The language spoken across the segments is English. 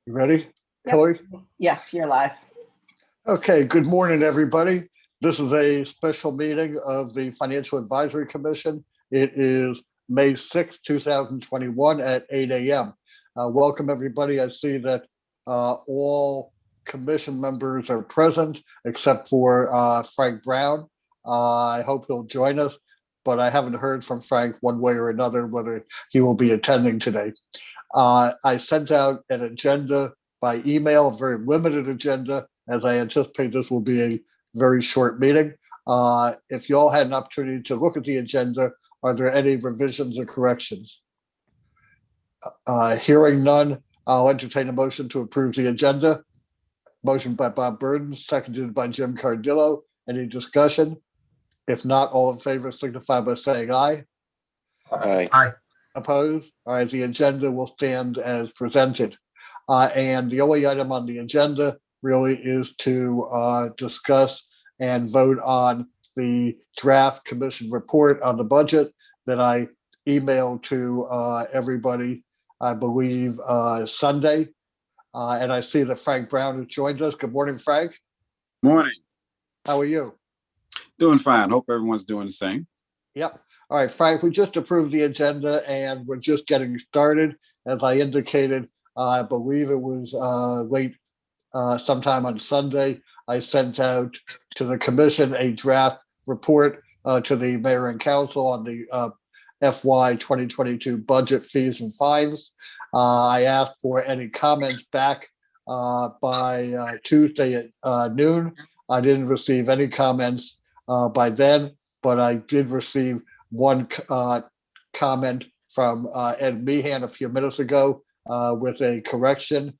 You ready, Yep. Hillary? Yes, you're live. Okay, good morning, everybody. This is a special meeting of the Financial Advisory Commission. It is May 6th, 2021 at 8 a.m. Welcome, everybody. I see that all commission members are present except for Frank Brown. I hope he'll join us, but I haven't heard from Frank one way or another whether he will be attending today. I sent out an agenda by email, a very limited agenda, as I anticipate this will be a very short meeting. If you all had an opportunity to look at the agenda, are there any revisions or corrections? Hearing none, I'll entertain a motion to approve the agenda. Motion by Bob Burden, seconded by Jim Cardillo. Any discussion? If not, all in favor signify by saying aye. Aye. Aye. Opposed? All right, the agenda will stand as presented. And the only item on the agenda really is to discuss and vote on the draft commission report on the budget that I emailed to everybody, I believe, Sunday. And I see that Frank Brown has joined us. Good morning, Frank. Morning. How are you? Doing fine. Hope everyone's doing the same. Yep. All right, Frank, we just approved the agenda and we're just getting started. As I indicated, I believe it was late sometime on Sunday, I sent out to the commission a draft report to the mayor and council on the FY 2022 budget fees and fines. I asked for any comments back by Tuesday at noon. I didn't receive any comments by then, but I did receive one comment from Ed Meehan a few minutes ago with a correction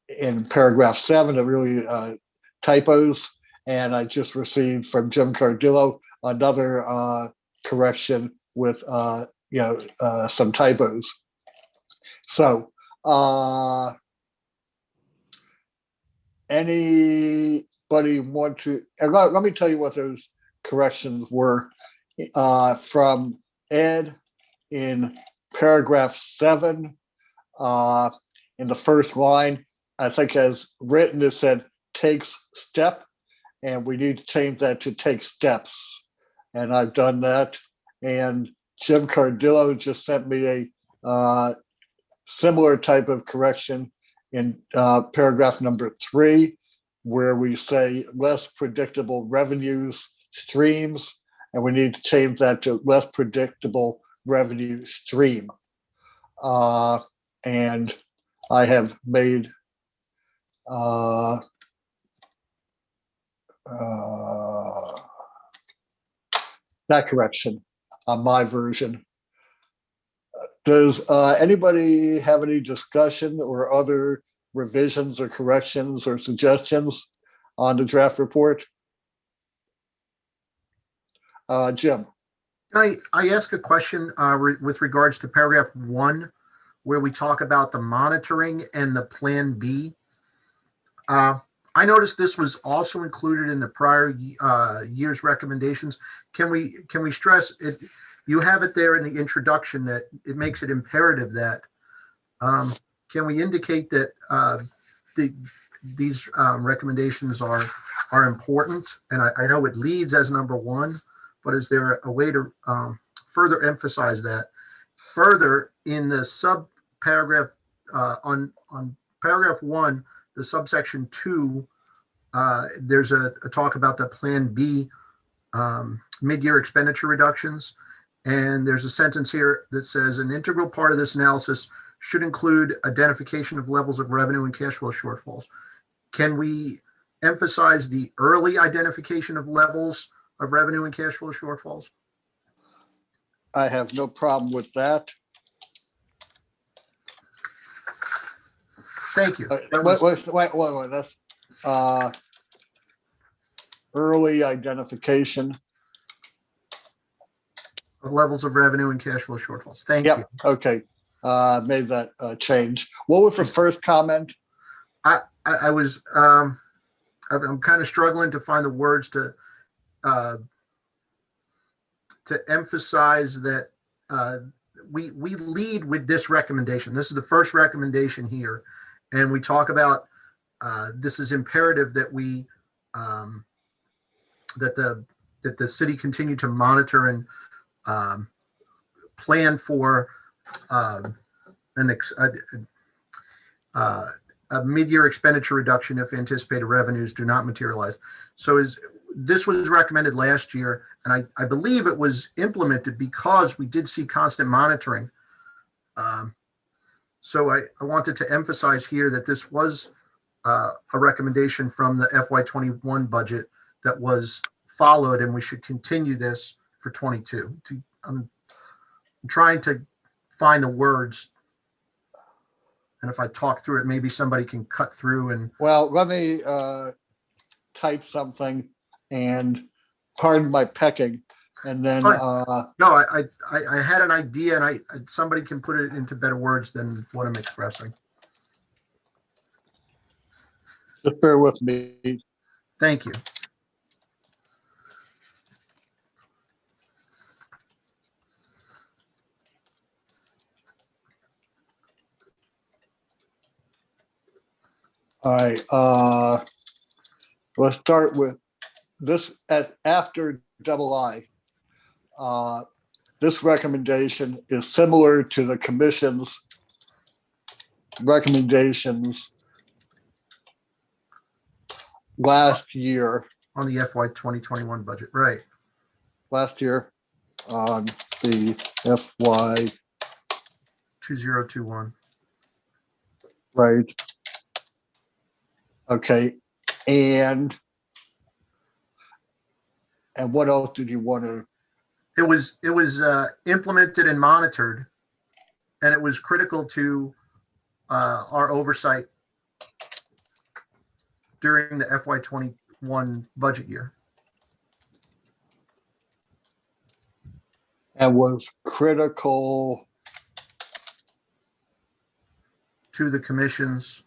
in paragraph 7 of really typos. And I just received from Jim Cardillo another correction with some typos. So anybody want to, let me tell you what those corrections were. From Ed in paragraph 7, in the first line, I think as written, it said takes step, and we need to change that to take steps. And I've done that. And Jim Cardillo just sent me a similar type of correction in paragraph number 3, where we say less predictable revenues streams, and we need to change that to less predictable revenue stream. And I have made that correction on my version. Does anybody have any discussion or other revisions or corrections or suggestions on the draft report? Jim. I ask a question with regards to paragraph 1, where we talk about the monitoring and the Plan B. I noticed this was also included in the prior year's recommendations. Can we stress it? You have it there in the introduction that it makes it imperative that. Can we indicate that these recommendations are important? And I know it leads as number 1, but is there a way to further emphasize that? Further, in the sub paragraph on paragraph 1, the subsection 2, there's a talk about the Plan B mid-year expenditure reductions. And there's a sentence here that says an integral part of this analysis should include identification of levels of revenue and cash flow shortfalls. Can we emphasize the early identification of levels of revenue and cash flow shortfalls? I have no problem with that. Thank you. Wait. That's early identification of levels of revenue and cash flow shortfalls. Thank you. Okay. Made that change. What was the first comment? I was I'm kind of struggling to find the words to emphasize that we lead with this recommendation. This is the first recommendation here. And we talk about, this is imperative that we, that the city continue to monitor and plan for a mid-year expenditure reduction if anticipated revenues do not materialize. So this was recommended last year, and I believe it was implemented because we did see constant monitoring. So I wanted to emphasize here that this was a recommendation from the FY21 budget that was followed, and we should continue this for 22. I'm trying to find the words, and if I talk through it, maybe somebody can cut through and. Well, let me type something, and pardon my pecking, and then No, I had an idea, and somebody can put it into better words than what I'm expressing. just bear with me. Thank you. All right, let's start with this after double I. This recommendation is similar to the commission's recommendations last year On the FY 2021 budget, right? on the FY, 2021. right? Okay, and what else did you want to? It was implemented and monitored, and it was critical to our oversight during the FY 21 budget year. And was critical To the commission's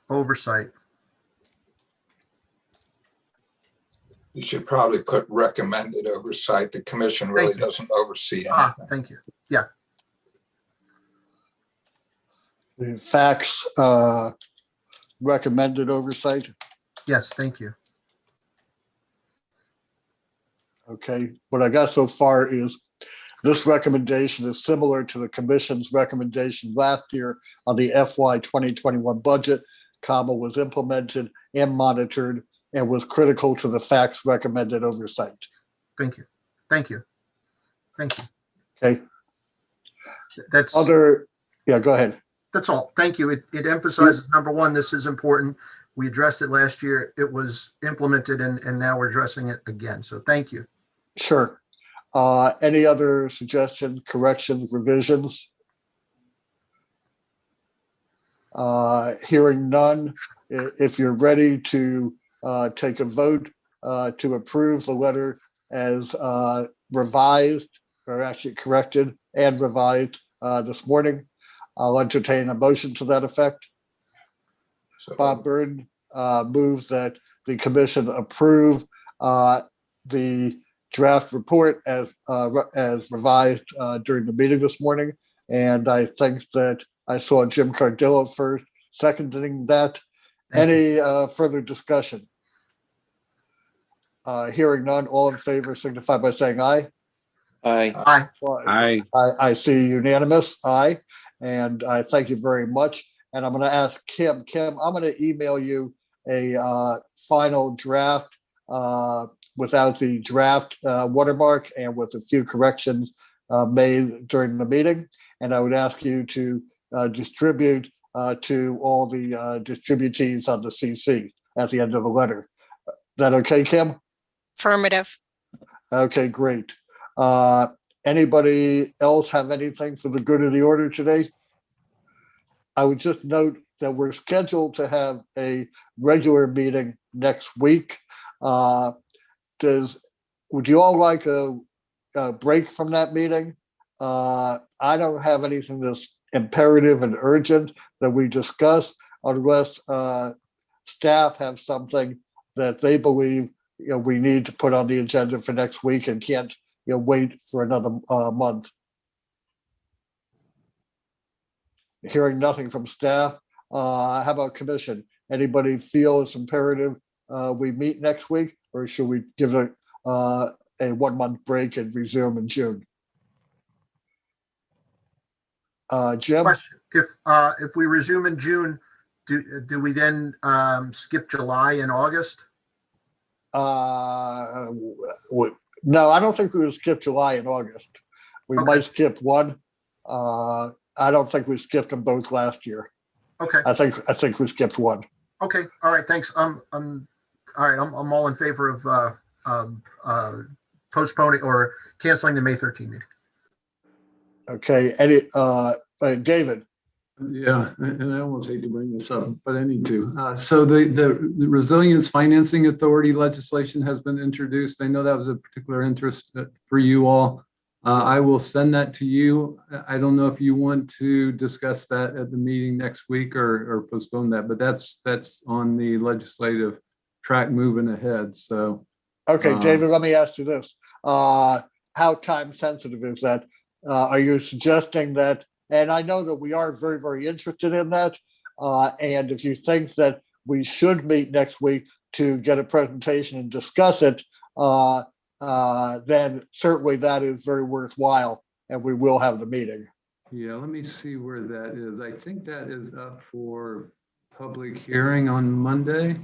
oversight. You should probably put recommended oversight. The commission really Thank you. doesn't oversee anything. Thank you. the facts recommended oversight. Yes, thank you. Okay, what I got so far is this recommendation is similar to the commission's recommendation last year on the FY 2021 budget, was implemented and monitored and was critical to the facts recommended oversight. Thank you. Thank you. Thank you. Okay, That's go ahead. That's all. Thank you. It emphasizes, number one, this is important. We addressed it last year. It was implemented, and now we're addressing it again. So thank you. Sure. Any other suggestions, corrections, revisions? Hearing none, if you're ready to take a vote to approve the letter as revised, or actually corrected and revised this morning, I'll entertain a motion to that effect. So Bob Burden moves that the commission approve the draft report as revised during the meeting this morning. And I think that I saw Jim Cardillo first seconding that. Thank you. Any further discussion? Hearing none, all in favor signify by saying aye. Aye. Aye. Aye. I see unanimous, aye, and I thank you very much. And I'm going to ask Kim. Kim, I'm going to email you a final draft without the draft watermark and with a few corrections made during the meeting. And I would ask you to distribute to all the distributees on the CC at the end of the letter. Is that okay, Kim? Affirmative. Okay, great. Anybody else have anything for the good of the order today? I would just note that we're scheduled to have a regular meeting next week. Would you all like a break from that meeting? I don't have anything that's imperative and urgent that we discuss unless staff have something that they believe we need to put on the agenda for next week and can't wait for another month. Hearing nothing from staff, how about commission? Anybody feel it's imperative we meet next week, or should we give it a 1 month break and resume in June? Jim? Question: if we resume in June, do we then skip July and August? No, I don't think we would skip July and August. We Okay. might skip one. I don't think we skipped them both last year. Okay. I think we skipped one. Okay. All right. Thanks. I'm all right. I'm all in favor of postponing or canceling the May 13 meeting. Okay. David? Yeah, and I almost hate to bring this up, but I need to. So the Resilience Financing Authority legislation has been introduced. I know that was a particular interest for you all. I will send that to you. I don't know if you want to discuss that at the meeting next week or postpone that, but that's on the legislative track moving ahead. So. Okay, David, let me ask you this. How time sensitive is that? Are you suggesting that, and I know that we are very, very interested in that. And if you think that we should meet next week to get a presentation and discuss it, then certainly that is very worthwhile, and we will have the meeting. Yeah, let me see where that is. I think that is up for public hearing on Monday.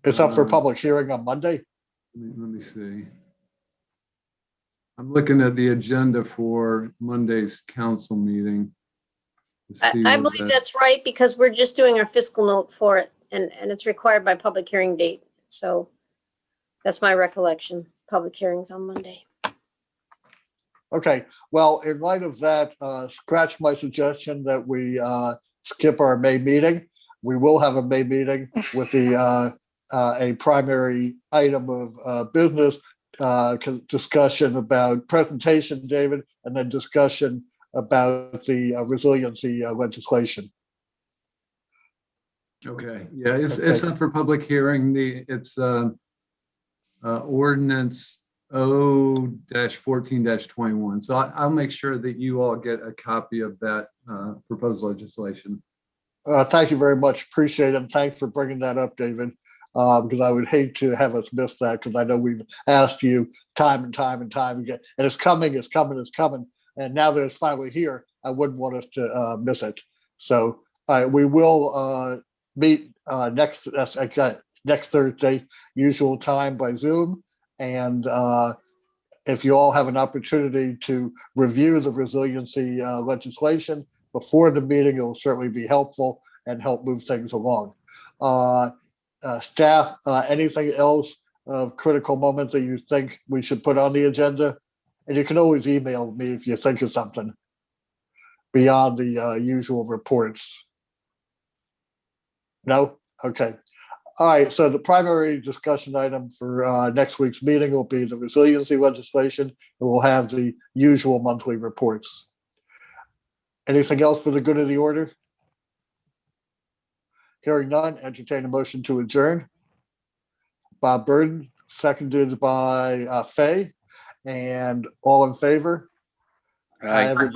It's up for public hearing on Monday? Let me see. I'm looking at the agenda for Monday's council meeting. I believe that's right, because we're just doing our fiscal note for it, and it's required by public hearing date. So that's my recollection. Public hearings on Monday. Okay, well, in light of that, scratch my suggestion that we skip our May meeting. We will have a May meeting with a primary item of business, discussion about presentation, David, and then discussion about the resiliency legislation. Okay, yeah, it's up for public hearing. It's ordinance O-14-21. So I'll make sure that you all get a copy of that proposed legislation. Thank you very much. Appreciate it. And thanks for bringing that up, David, because I would hate to have us miss that, because I know we've asked you time and time and time again, and it's coming. And now that it's finally here, I wouldn't want us to miss it. So we will meet next Thursday, usual time by Zoom. And if you all have an opportunity to review the resiliency legislation before the meeting, it will certainly be helpful and help move things along. Staff, anything else of critical moment that you think we should put on the agenda? And you can always email me if you think of something beyond the usual reports. No? Okay. All right, so the primary discussion item for next week's meeting will be the resiliency legislation, and we'll have the usual monthly reports. Anything else for the good of the order? Hearing none, entertain a motion to adjourn. Bob Burden, seconded by Fay, and all in favor? Everybody.